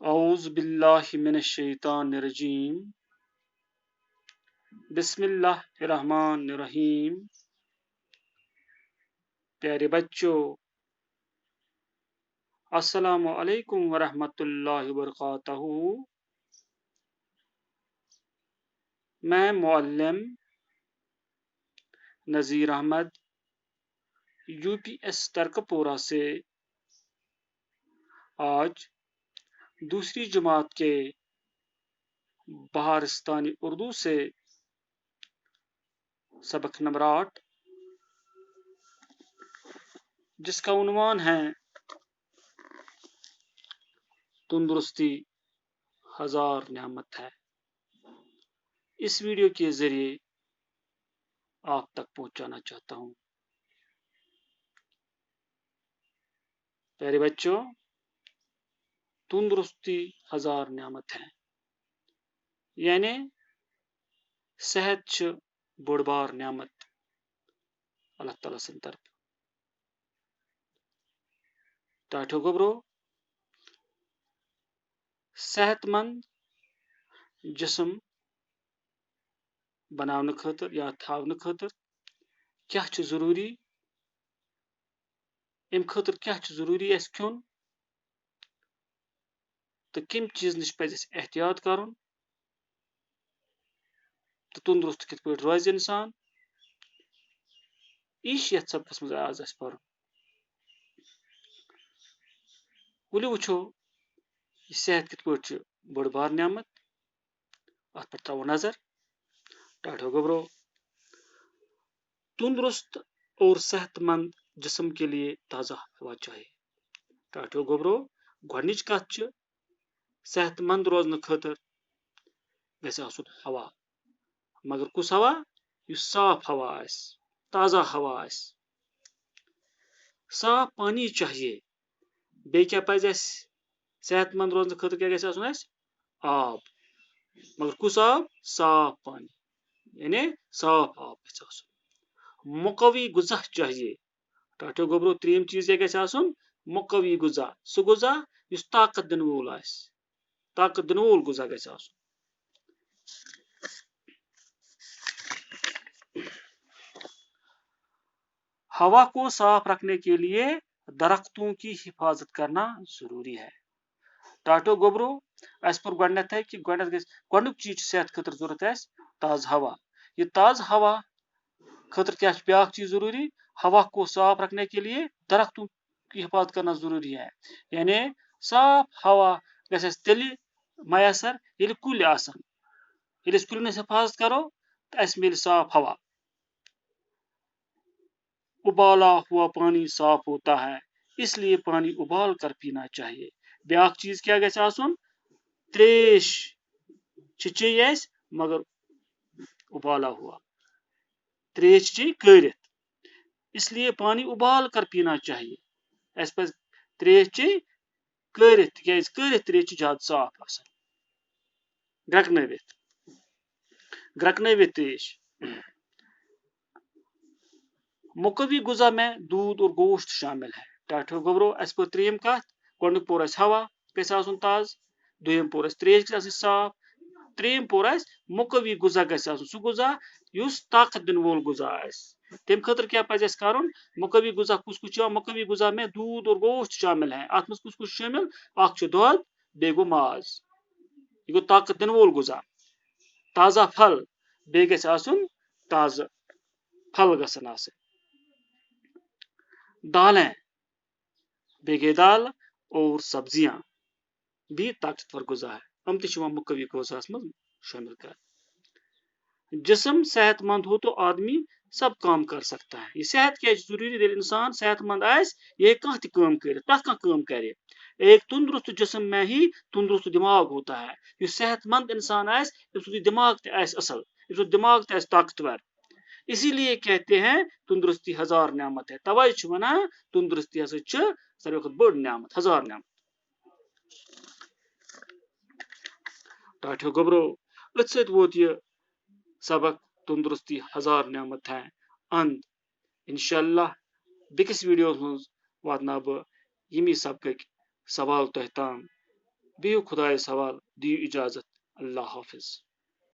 اعوذ باللہ من الشیطان الرجیم بسم اللہ الرحمن الرحیم۔ پیارے بچوں، السلام علیکم ورحمۃ اللہ وبرکاتہ۔ میں معلم Nazir Ahmad U P S Turkpora سے آج دوسری جماعت کے بہارستانی اردو سے سبق نمبر 8 جس کا عنوان ہے تندرستی ہزار نعمت ہے، اس ویڈیو کے ذریعے آپ تک پہنچانا چاہتا ہوں۔ پیارے بچوں، تندرستی ہزار نعمت ہے، یعنی صحت چھ بوڑ بار نعمت اللہ تعالیٰ سن طرف۔ ٹاٹھو گوبرو، صحت مند جسم بناونہٕ خٲطر یا تھاونہٕ خٲطر کیا چھ ضروری، امہ خٲطر کیا چھ ضروری اس کھیون تو کم چیز نش پزِ اس احتیاط کرن تو تندرست کت پٲٹھۍ روزِ انسان، یہ یتھ سبقس مز آز اس پرن۔ ولو وچھو یہ صحت کت پٲٹھۍ چھ بٔڑ بار نعمت، ات پر تراوو نظر۔ ٹاٹھو گوبرو، تندرست اور صحت مند جسم کے لیے تازہ ہوا چاہیے۔ ٹاٹھو گوبرو، گۄڈنِچ کتھ چھ صحت مند روزنہٕ خٲطرٕ گژھِ آسُن ہوا، مگر کُس ہوا؟ یُس صاف ہوا آسہِ، تازہ ہوا آسہِ۔ صاف پانی چاہیے، بیٚیہِ کیٛاہ پزِ اَسہِ صحت مند روزنہٕ خٲطرٕ کیٛاہ گژھِ آسُن اَسہِ؟ آب، مگر کُس آب؟ صاف پانی، یعنی صاف آب گژھِ آسُن۔ مقوی غذا چاہیے۔ ٹاٹھو گوبرو، ترٛیٚیِم چیٖز کیٛاہ گژھِ آسُن؟ مقوی غذا، سُہ غذا یُس طاقت دِنہٕ وول آسہِ، طاقت دِنہٕ وول غذا گژھِ آسُن۔ ہوا کو صاف رکھنے کے لیے درختوں کی حفاظت کرنا ضروری ہے۔ ٹاٹھو گوبرو، اس پر گۄڈنیتھ ہے کہ گۄڈنیُک چیز چھُ صحت خٲطرٕ ضرورت اَسہِ تازٕ ہوا۔ یہ تازٕ ہوا خٲطرٕ کیا چھُ بیاکھ چیز ضروری؟ ہوا کو صاف رکھنے کے لیے درختوں کی حفاظت کرنا ضروری ہے، یعنی صاف ہوا گژھِ اَسہِ تیٚلہِ میسر ییٚلہِ کُلۍ آسن۔ ییٚلہِ أسۍ کُلٮ۪ن ہٕنٛز حفاظت کرو تو اَسہِ میلہِ صاف ہوا۔ ابالا ہوا پانی صاف ہوتا ہے، اس لیے پانی ابال کر پینا چاہیے۔ بیاکھ چیز کیا گژھِ آسُن؟ تریش چھِ چیٚیہِ اَسہِ مگر ابالا ہوا، تریش چھِ چیٚیہِ کٲرِتھ، اس لیے پانی ابال کر پینا چاہیے۔ اَسہِ پزِ تریش چیٚیہِ کٲرِتھ، تِکیٛازِ کٲرِتھ تریش چھِ زیادٕ صاف آسان، گرٛکنٲوِتھ تریش۔ مقوی غذا میں دودھ اور گوشت شامل ہے۔ ٹاٹھو گوبرو، اس پر ترٛیٚیِم کتھ، گۄڈنیُک پوٚر اَسہِ ہوا گژھِ آسُن تازٕ، دوٚیِم پوٚر اَسہِ تریش گژھِ آسٕنۍ صاف، ترٛیٚیِم پوٚر اَسہِ مقوی غذا گژھِ آسُن، سُہ غذا یُس طاقت دِنہٕ وول غذا آسہِ۔ تمہِ خٲطرٕ کیٛاہ پزِ اَسہِ کرُن؟ مقوی غذا کُس کُس چھُ یِوان؟ مقوی غذا میں دودھ اور گوشت شامل ہے۔ اتھ منٛز کُس کُس چھُ شٲمِل؟ اکھ چھُ دۄد، بیٚیہِ گوٚو ماز، یہِ گوٚو طاقت دِنہٕ وول غذا۔ تازہ پھل، بیٚیہِ گژھِ آسُن تازٕ پھل گژھن آسٕنۍ۔ دالیں، بیٚیہِ گٔے دال اور سبزیاں بھی طاقتور غذا ہے، ہم تہِ چھِ یِوان مقوی غذاہس منٛز شٲمِل کرنہٕ۔ جسم صحت مند ہو تو آدمی سب کام کر سکتا ہے۔ یہ صحت کیٛازِ چھُ ضروٗری؟ ییٚلہِ انسان صحت مند آسہِ یہِ ہیٚکہِ کانٛہہ تہِ کٲم کٔرِتھ، پرٛٮ۪تھ کانٛہہ کٲم کرِ۔ ایک تندرست جسم میں ہی تندرست دماغ ہوتا ہے۔ یُس صحت مند انسان آسہِ أمۍ سُنٛد دماغ تہِ آسہِ اصل، أمۍ سُنٛد دماغ تہِ آسہِ طاقتور۔ اسی لیے کہتے ہیں تندرستی ہزار نعمت ہے، توے چھِ ونان تندرستی ہسا چھِ ساروی کھۄتہٕ بٔڑ نعمت، ہزار نعمت۔ ٹاٹھو گوبرو، أتھۍ سۭتۍ ووت یہِ سبق تندرستی ہزار نعمت ہے اند۔ انشاءاللہ بیٚکِس ویڈیوس منٛز واتناو بہٕ ییٚمی سبقٕکۍ سوال تۄہہِ تام۔ بِہِو خۄدایَس حوال، دِیِو اِجازت، اللہ حافظ.